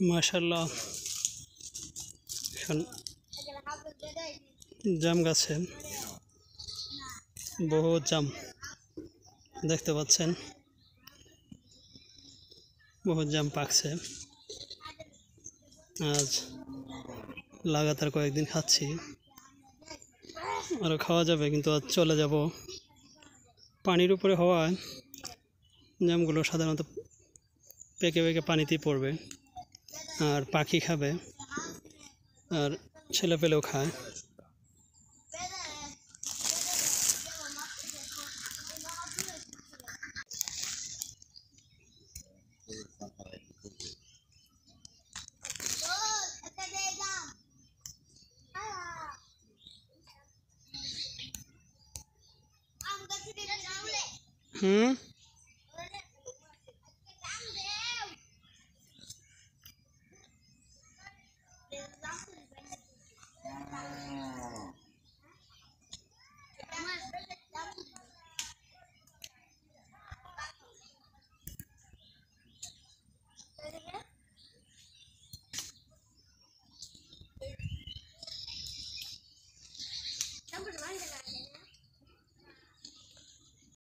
মাশাআল্লাহ এখন জাম গাছে বহু জাম দেখতে পাচ্ছেন, বহু জাম পাকছে। আজ লাগাতার কয়েকদিন খাচ্ছি, আরও খাওয়া যাবে, কিন্তু আজ চলে যাব। পানির উপরে হওয়ায় জামগুলো সাধারণত পেকে পেকে পানিতেই পড়বে, আর পাখি খাবে আর ছেলেপেলেও খায়। হুম।